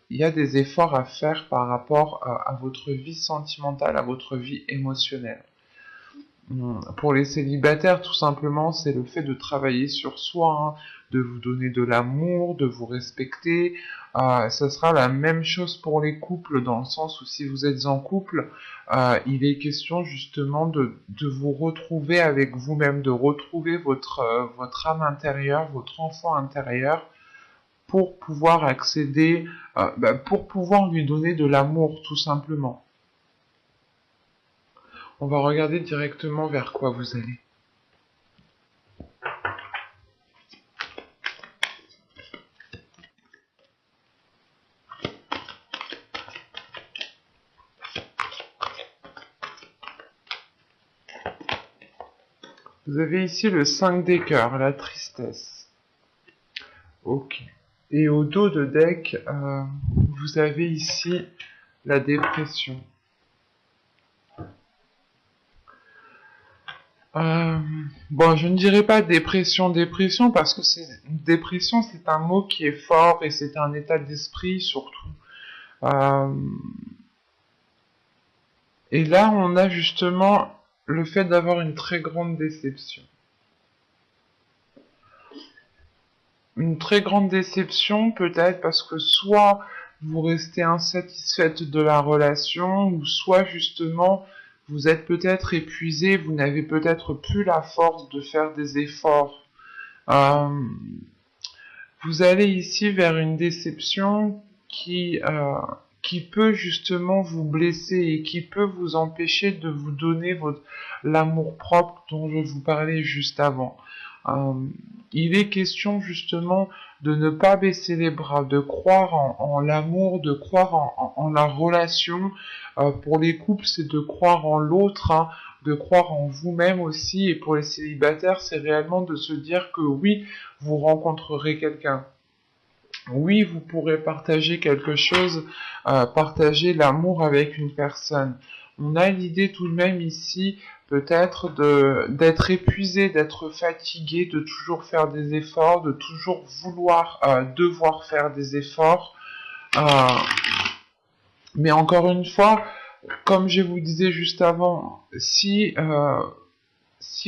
il y a des efforts à faire par rapport à votre vie sentimentale, à votre vie émotionnelle. Pour les célibataires, tout simplement, c'est le fait de travailler sur soi, hein, de vous donner de l'amour, de vous respecter. Ça sera la même chose pour les couples, dans le sens où si vous êtes en couple, il est question justement de vous retrouver avec vous-même, de retrouver votre âme intérieure, votre enfant intérieur, pour pouvoir accéder, pour pouvoir lui donner de l'amour, tout simplement. On va regarder directement vers quoi vous allez. Vous avez ici le 5 des cœurs, la tristesse. Ok. Et au dos de deck, vous avez ici la dépression. Bon, je ne dirais pas dépression, parce que dépression, c'est un mot qui est fort et c'est un état d'esprit surtout. Et là, on a justement le fait d'avoir une très grande déception. Une très grande déception, peut-être parce que soit vous restez insatisfaite de la relation, ou soit justement vous êtes peut-être épuisé, vous n'avez peut-être plus la force de faire des efforts. Vous allez ici vers une déception qui peut justement vous blesser et qui peut vous empêcher de vous donner l'amour-propre dont je vous parlais juste avant. Il est question justement de ne pas baisser les bras, de croire en l'amour, de croire en la relation. Pour les couples, c'est de croire en l'autre, hein, de croire en vous-même aussi. Et pour les célibataires, c'est réellement de se dire que oui, vous rencontrerez quelqu'un. Oui, vous pourrez partager quelque chose, partager l'amour avec une personne. On a l'idée tout de même ici, peut-être, d'être épuisé, d'être fatigué, de toujours faire des efforts, de toujours vouloir, devoir faire des efforts. Euh, mais encore une fois, comme je vous disais juste avant, si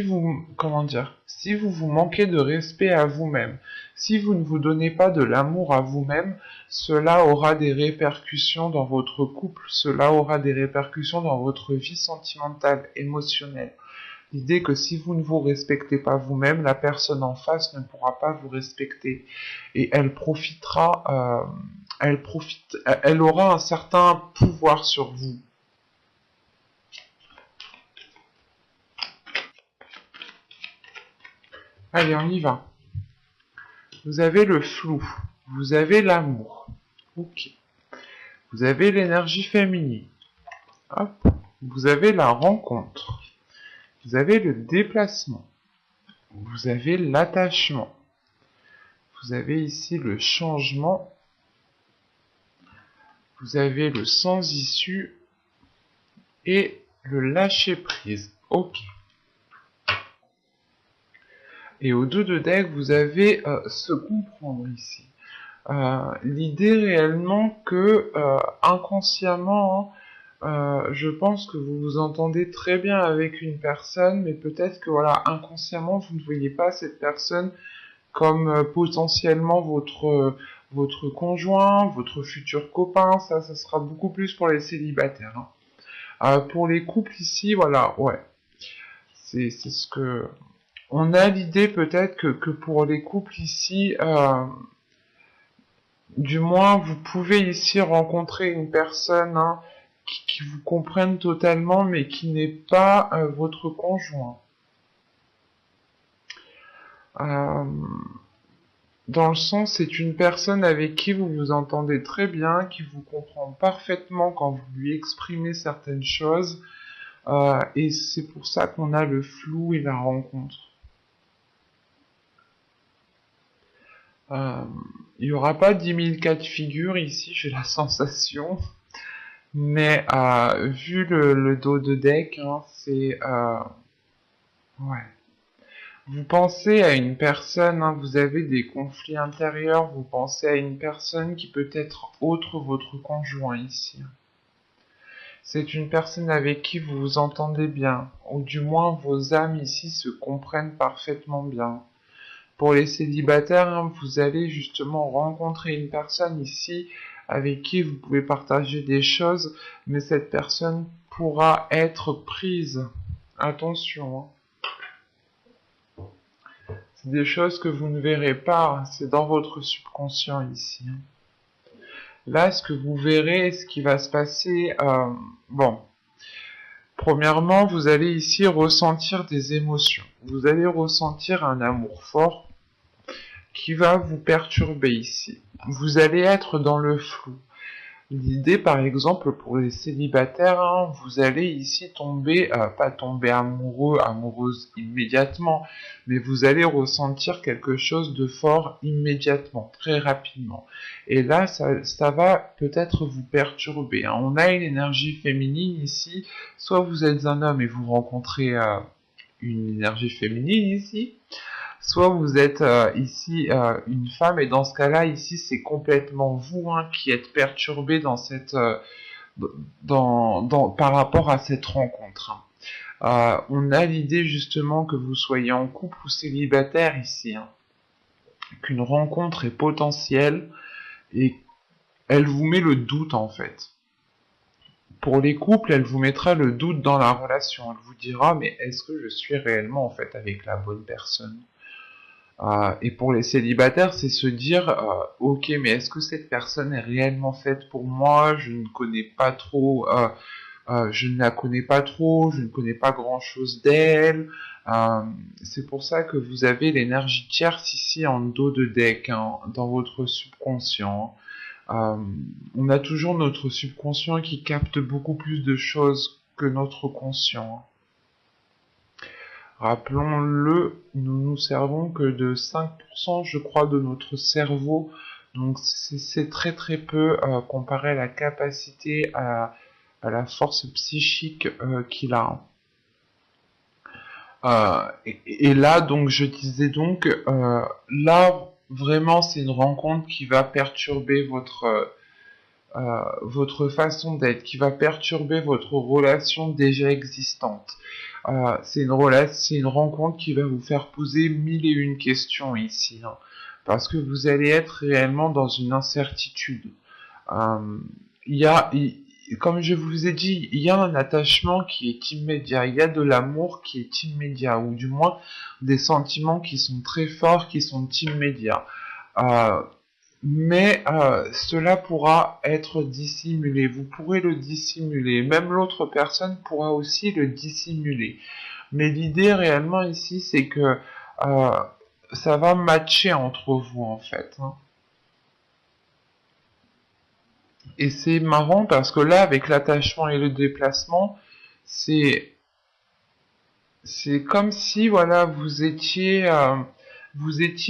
vous, comment dire, si vous manquez de respect à vous-même, si vous ne vous donnez pas de l'amour à vous-même, cela aura des répercussions dans votre couple, cela aura des répercussions dans votre vie sentimentale, émotionnelle. L'idée que si vous ne vous respectez pas vous-même, la personne en face ne pourra pas vous respecter et elle aura un certain pouvoir sur vous. Allez, on y va. Vous avez le flou, vous avez l'amour, ok. Vous avez l'énergie féminine, hop. Vous avez la rencontre, vous avez le déplacement, vous avez l'attachement, vous avez ici le changement, vous avez le sans issue et le lâcher prise, ok. Et au dos de deck, vous avez se comprendre ici. L'idée réellement que inconsciemment, je pense que vous vous entendez très bien avec une personne, mais peut-être que voilà, inconsciemment, vous ne voyez pas cette personne comme potentiellement votre conjoint, votre futur copain. Ça sera beaucoup plus pour les célibataires. Hein. Pour les couples ici, voilà, ouais, c'est ce que on a l'idée peut-être que pour les couples ici. Du moins, vous pouvez ici rencontrer une personne, hein, qui vous comprenne totalement, mais qui n'est pas votre conjoint. Euh, dans le sens, c'est une personne avec qui vous vous entendez très bien, qui vous comprend parfaitement quand vous lui exprimez certaines choses, et c'est pour ça qu'on a le flou et la rencontre. Il n'y aura pas 10 000 cas de figure ici, j'ai la sensation. Mais vu le dos de deck, hein, c'est... ouais. Vous pensez à une personne, hein, vous avez des conflits intérieurs, vous pensez à une personne qui peut être autre votre conjoint ici. C'est une personne avec qui vous vous entendez bien, ou du moins vos âmes ici se comprennent parfaitement bien. Pour les célibataires, hein, vous allez justement rencontrer une personne ici avec qui vous pouvez partager des choses, mais cette personne pourra être prise. Attention, hein. C'est des choses que vous ne verrez pas, hein, c'est dans votre subconscient ici. Là, ce que vous verrez, ce qui va se passer, bon, premièrement, vous allez ici ressentir des émotions. Vous allez ressentir un amour fort qui va vous perturber ici. Vous allez être dans le flou. L'idée, par exemple, pour les célibataires, hein, vous allez ici tomber, pas tomber amoureux, amoureuse immédiatement, mais vous allez ressentir quelque chose de fort immédiatement, très rapidement. Et là, ça va peut-être vous perturber, hein. On a une énergie féminine ici, soit vous êtes un homme et vous rencontrez une énergie féminine ici, soit vous êtes ici une femme et dans ce cas-là ici c'est complètement vous, hein, qui êtes perturbé dans cette par rapport à cette rencontre, hein. On a l'idée justement que vous soyez en couple ou célibataire ici, hein, qu'une rencontre est potentielle et elle vous met le doute en fait. Pour les couples, elle vous mettra le doute dans la relation. Elle vous dira mais est-ce que je suis réellement en fait avec la bonne personne? Et pour les célibataires, c'est se dire, ok, mais est-ce que cette personne est réellement faite pour moi? Je ne connais pas trop, je ne la connais pas trop, je ne connais pas grand-chose d'elle. Euh, c'est pour ça que vous avez l'énergie tierce ici en dos de deck, hein, dans votre subconscient. On a toujours notre subconscient qui capte beaucoup plus de choses que notre conscient. Rappelons-le, nous nous servons que de 5%, je crois, de notre cerveau. Donc c'est très très peu comparé à la capacité, à la force psychique qu'il a. Et là, donc, je disais donc, là, vraiment, c'est une rencontre qui va perturber votre façon d'être, qui va perturber votre relation déjà existante. C'est une rencontre qui va vous faire poser mille et une questions ici, hein, parce que vous allez être réellement dans une incertitude. Euh, il y a, comme je vous ai dit, il y a un attachement qui est immédiat, il y a de l'amour qui est immédiat, ou du moins des sentiments qui sont très forts, qui sont immédiats. Euh, mais cela pourra être dissimulé. Vous pourrez le dissimuler. Même l'autre personne pourra aussi le dissimuler. Mais l'idée réellement ici, c'est que euh, ça va matcher entre vous en fait, hein. Et c'est marrant parce que là, avec l'attachement et le déplacement, c'est c'est comme si voilà vous étiez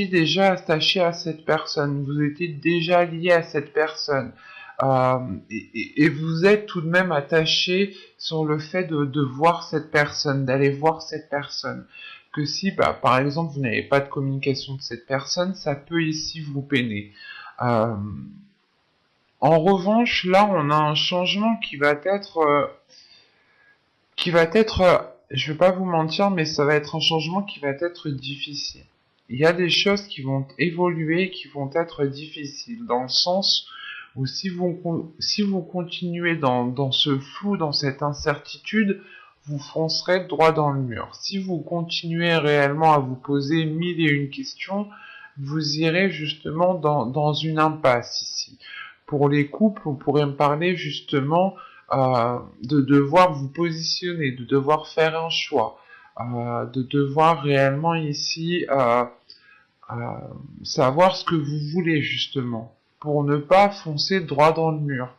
déjà attaché à cette personne, vous étiez déjà lié à cette personne. Et vous êtes tout de même attaché sur le fait de voir cette personne, d'aller voir cette personne. Que si, bah, par exemple, vous n'avez pas de communication de cette personne, ça peut ici vous peiner. Euh, En revanche, là, on a un changement qui va être, je vais pas vous mentir, mais ça va être un changement qui va être difficile. Il y a des choses qui vont évoluer, qui vont être difficiles, dans le sens où si vous continuez dans ce flou, dans cette incertitude, vous foncerez droit dans le mur. Si vous continuez réellement à vous poser mille et une questions, vous irez justement dans une impasse ici. Pour les couples, on pourrait me parler justement de devoir vous positionner, de devoir faire un choix, de devoir réellement ici euh, savoir ce que vous voulez justement, pour ne pas foncer droit dans le mur.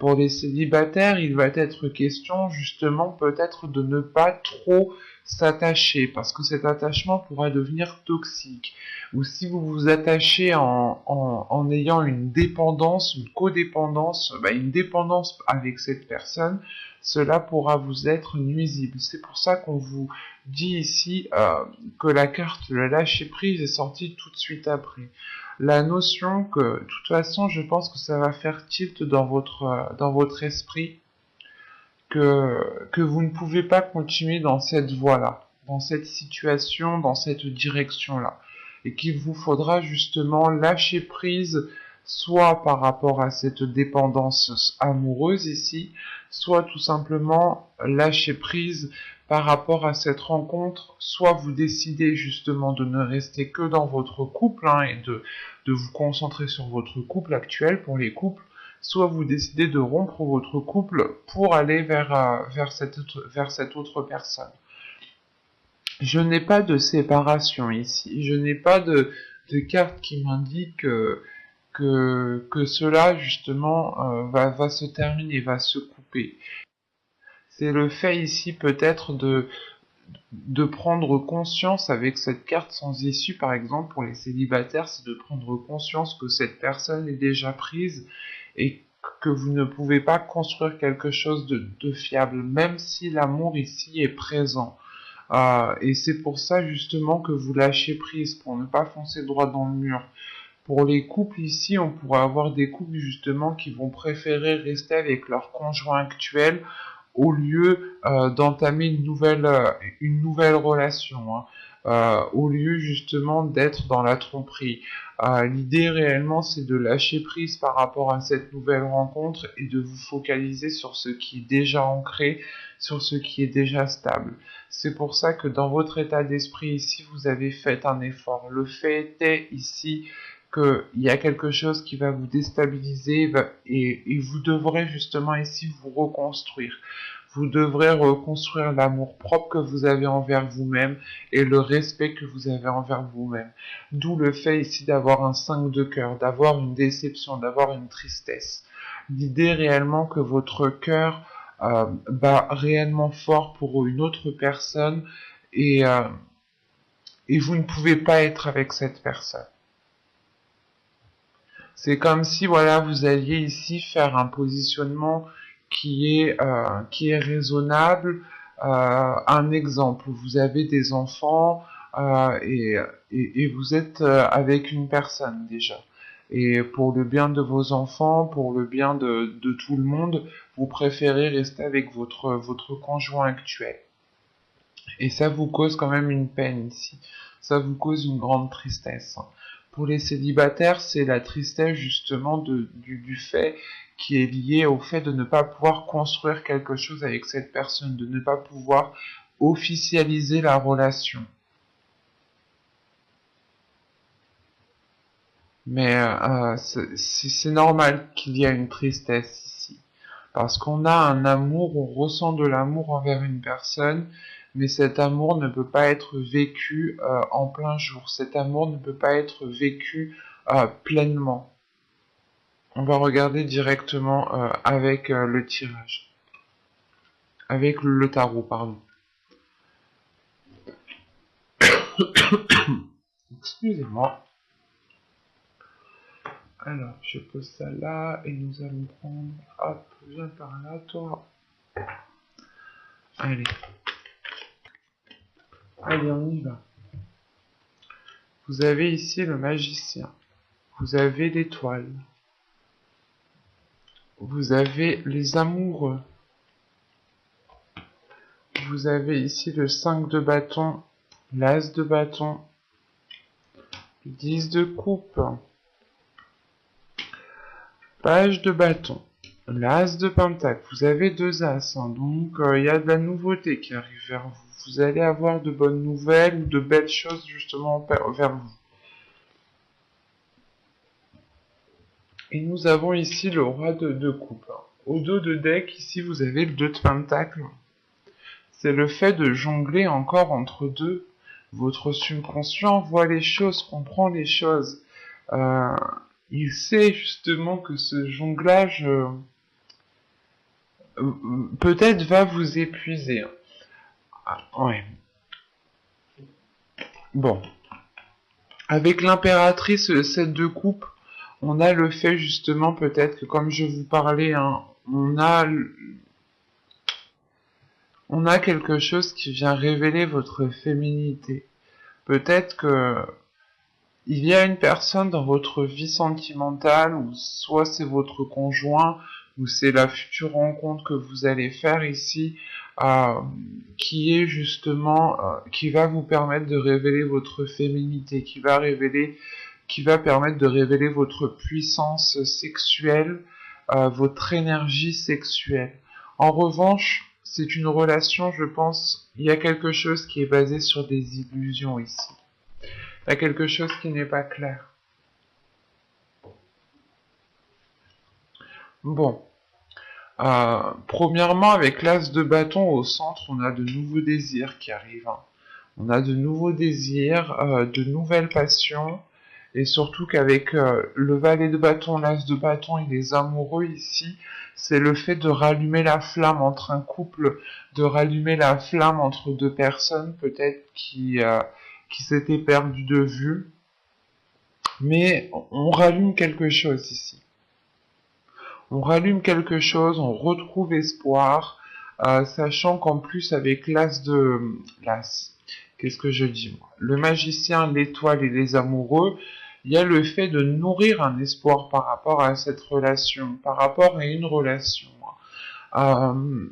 Pour les célibataires, il va être question justement peut-être de ne pas trop s'attacher, parce que cet attachement pourra devenir toxique. Ou si vous vous attachez en ayant une dépendance, une codépendance, une dépendance avec cette personne, cela pourra vous être nuisible. C'est pour ça qu'on vous dit ici que la carte le lâcher prise est sortie tout de suite après. La notion que, de toute façon, je pense que ça va faire tilt dans votre esprit, que vous ne pouvez pas continuer dans cette voie-là, dans cette situation, dans cette direction-là, et qu'il vous faudra justement lâcher prise, soit par rapport à cette dépendance amoureuse ici, soit tout simplement lâcher prise par rapport à cette rencontre, soit vous décidez justement de ne rester que dans votre couple et de vous concentrer sur votre couple actuel pour les couples, soit vous décidez de rompre votre couple pour aller vers cette autre personne. Je n'ai pas de séparation ici, je n'ai pas de carte qui m'indique que cela justement va se terminer, va se couper. C'est le fait ici peut-être de prendre conscience avec cette carte sans issue, par exemple pour les célibataires, c'est de prendre conscience que cette personne est déjà prise et que vous ne pouvez pas construire quelque chose de fiable, même si l'amour ici est présent. Et c'est pour ça justement que vous lâchez prise, pour ne pas foncer droit dans le mur. Pour les couples ici, on pourrait avoir des couples justement qui vont préférer rester avec leur conjoint actuel au lieu d'entamer une nouvelle relation, au lieu justement d'être dans la tromperie. L'idée réellement c'est de lâcher prise par rapport à cette nouvelle rencontre et de vous focaliser sur ce qui est déjà ancré, sur ce qui est déjà stable. C'est pour ça que dans votre état d'esprit ici, vous avez fait un effort. Le fait est ici qu'il y a quelque chose qui va vous déstabiliser et vous devrez justement ici vous reconstruire. Vous devrez reconstruire l'amour propre que vous avez envers vous-même et le respect que vous avez envers vous-même. D'où le fait ici d'avoir un 5 de cœur, d'avoir une déception, d'avoir une tristesse. L'idée réellement que votre cœur bat réellement fort pour une autre personne et vous ne pouvez pas être avec cette personne. C'est comme si voilà vous alliez ici faire un positionnement qui est raisonnable. Un exemple, vous avez des enfants et vous êtes avec une personne déjà. Et pour le bien de vos enfants, pour le bien de tout le monde, vous préférez rester avec votre conjoint actuel. Et ça vous cause quand même une peine ici. Ça vous cause une grande tristesse. Pour les célibataires, c'est la tristesse justement du fait qui est lié au fait de ne pas pouvoir construire quelque chose avec cette personne, de ne pas pouvoir officialiser la relation. Mais c'est normal qu'il y ait une tristesse ici. Parce qu'on a un amour, on ressent de l'amour envers une personne, mais cet amour ne peut pas être vécu en plein jour. Cet amour ne peut pas être vécu pleinement. On va regarder directement avec le tirage. Avec le tarot, pardon. Excusez-moi. Alors, je pose ça là, et nous allons prendre... Hop, viens par là, toi. Allez. Allez, on y va. Vous avez ici le magicien. Vous avez l'étoile. Vous avez les amoureux. Vous avez ici le 5 de bâton, l'as de bâton, le 10 de coupe, page de bâton, l'as de pentacle. Vous avez deux as, donc il y a de la nouveauté qui arrive vers vous. Vous allez avoir de bonnes nouvelles ou de belles choses justement vers vous. Et nous avons ici le roi de coupe. Au dos de deck, ici vous avez le 2 de pentacle. C'est le fait de jongler encore entre deux. Votre subconscient voit les choses, comprend les choses. Il sait justement que ce jonglage peut-être va vous épuiser. Ah, ouais. Bon. Avec l'impératrice, le 7 de coupe, on a le fait justement peut-être que comme je vous parlais, hein, on a quelque chose qui vient révéler votre féminité. Peut-être que il y a une personne dans votre vie sentimentale, ou soit c'est votre conjoint, ou c'est la future rencontre que vous allez faire ici, euh, qui est justement, qui va vous permettre de révéler votre féminité, qui va permettre de révéler votre puissance sexuelle, votre énergie sexuelle. En revanche, c'est une relation, je pense, il y a quelque chose qui est basé sur des illusions ici. Il y a quelque chose qui n'est pas clair. Bon. Premièrement, avec l'as de bâton au centre, on a de nouveaux désirs qui arrivent. Hein. On a de nouveaux désirs, de nouvelles passions, et surtout qu'avec le valet de bâton, l'as de bâton et les amoureux ici, c'est le fait de rallumer la flamme entre un couple, de rallumer la flamme entre deux personnes, peut-être qui s'étaient perdues de vue. Mais on rallume quelque chose ici. On rallume quelque chose, on retrouve espoir, sachant qu'en plus avec l'as, qu'est-ce que je dis moi? Le magicien, l'étoile et les amoureux, il y a le fait de nourrir un espoir par rapport à cette relation, par rapport à une relation. Euh,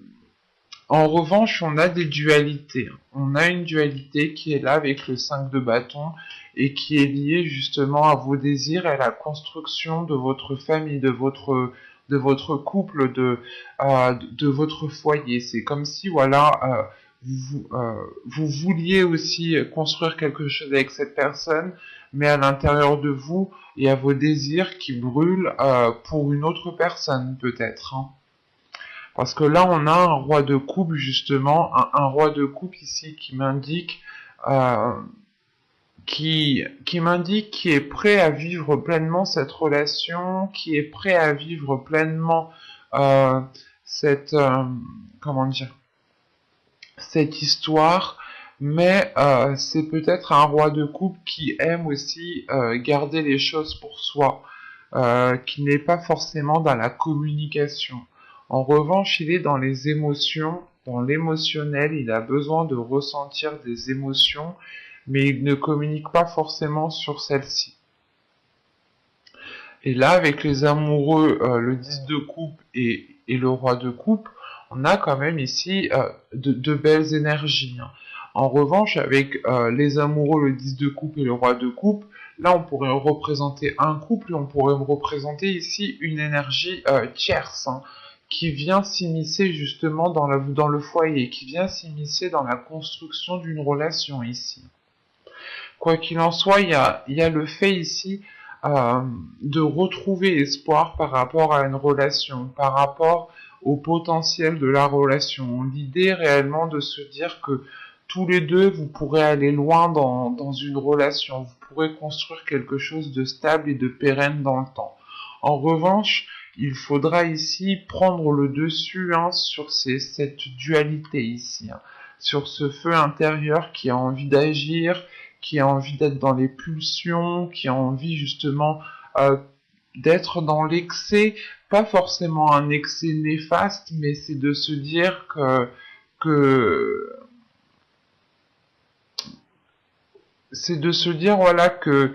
En revanche, on a des dualités. On a une dualité qui est là avec le 5 de bâton et qui est liée justement à vos désirs et à la construction de votre famille, de votre couple, de votre foyer. C'est comme si, voilà, vous vouliez aussi construire quelque chose avec cette personne, mais à l'intérieur de vous, il y a vos désirs qui brûlent pour une autre personne, peut-être. Hein. Parce que là, on a un roi de coupe, justement, un roi de coupe ici euh, qui m'indique qui est prêt à vivre pleinement cette relation, qui est prêt à vivre pleinement euh, cette, comment dire, cette histoire, mais c'est peut-être un roi de coupe qui aime aussi garder les choses pour soi, qui n'est pas forcément dans la communication. En revanche, il est dans les émotions, dans l'émotionnel, il a besoin de ressentir des émotions, mais il ne communique pas forcément sur celles-ci. Et là, avec les amoureux, le 10 de coupe et le roi de coupe, on a quand même ici de belles énergies. Hein. En revanche, avec les amoureux, le 10 de coupe et le roi de coupe, là, on pourrait représenter un couple et on pourrait représenter ici une énergie tierce, hein, qui vient s'immiscer justement dans le foyer, qui vient s'immiscer dans la construction d'une relation ici. Quoi qu'il en soit, il y a le fait ici euh, de retrouver espoir par rapport à une relation, par rapport au potentiel de la relation. L'idée réellement de se dire que tous les deux, vous pourrez aller loin dans une relation, vous pourrez construire quelque chose de stable et de pérenne dans le temps. En revanche, il faudra ici prendre le dessus hein, sur cette dualité ici, hein, sur ce feu intérieur qui a envie d'agir, qui a envie d'être dans les pulsions, qui a envie justement euh, d'être dans l'excès, pas forcément un excès néfaste, mais c'est de se dire que c'est de se dire voilà que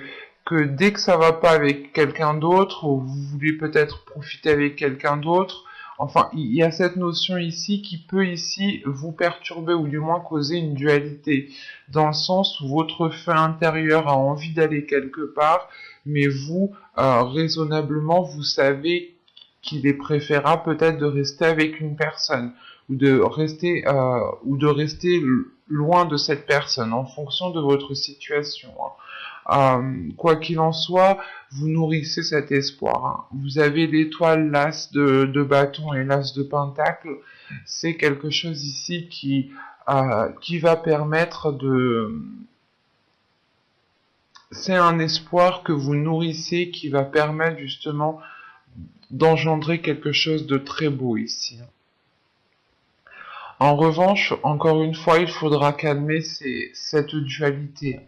dès que ça va pas avec quelqu'un d'autre, ou vous voulez peut-être profiter avec quelqu'un d'autre, enfin il y a cette notion ici qui peut ici vous perturber ou du moins causer une dualité, dans le sens où votre feu intérieur a envie d'aller quelque part, mais vous, raisonnablement, vous savez qu'il est préférable peut-être de rester avec une personne ou de rester loin de cette personne en fonction de votre situation. Hein. Quoi qu'il en soit, vous nourrissez cet espoir. Hein. Vous avez l'étoile, l'as de bâton et l'as de pentacle. C'est quelque chose ici qui va permettre de... C'est un espoir que vous nourrissez qui va permettre justement d'engendrer quelque chose de très beau ici. En revanche, encore une fois, il faudra calmer cette dualité.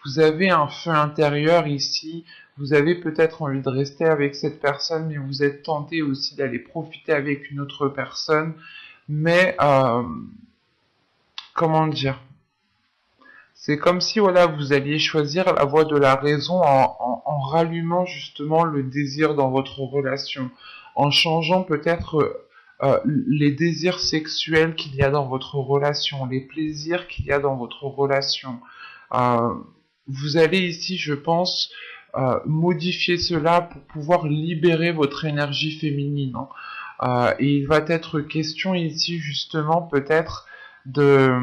Vous avez un feu intérieur ici, vous avez peut-être envie de rester avec cette personne, mais vous êtes tenté aussi d'aller profiter avec une autre personne. Mais, comment dire? C'est comme si voilà, vous alliez choisir la voie de la raison en rallumant justement le désir dans votre relation, en changeant peut-être les désirs sexuels qu'il y a dans votre relation, les plaisirs qu'il y a dans votre relation. Euh, Vous allez ici, je pense, modifier cela pour pouvoir libérer votre énergie féminine, hein. Et il va être question ici justement peut-être de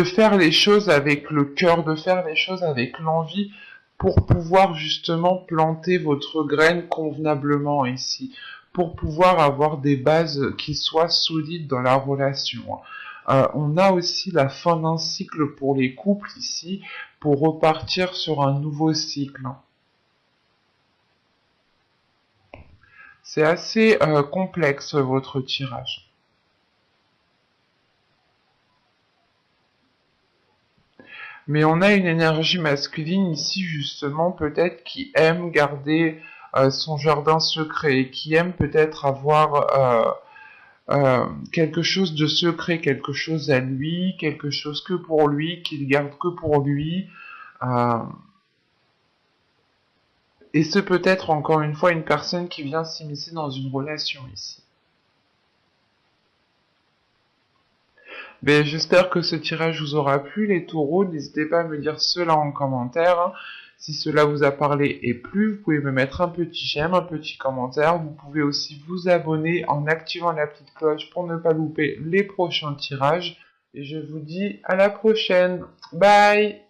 faire les choses avec le cœur, de faire les choses avec l'envie pour pouvoir justement planter votre graine convenablement ici, pour pouvoir avoir des bases qui soient solides dans la relation. On a aussi la fin d'un cycle pour les couples ici, pour repartir sur un nouveau cycle. C'est assez complexe votre tirage. Mais on a une énergie masculine ici justement peut-être qui aime garder son jardin secret, qui aime peut-être avoir quelque chose de secret, quelque chose à lui, quelque chose que pour lui, qu'il garde que pour lui. Euh, et c'est peut-être encore une fois une personne qui vient s'immiscer dans une relation ici. Ben, j'espère que ce tirage vous aura plu, les taureaux. N'hésitez pas à me dire cela en commentaire. Si cela vous a parlé et plu, vous pouvez me mettre un petit j'aime, un petit commentaire. Vous pouvez aussi vous abonner en activant la petite cloche pour ne pas louper les prochains tirages. Et je vous dis à la prochaine. Bye!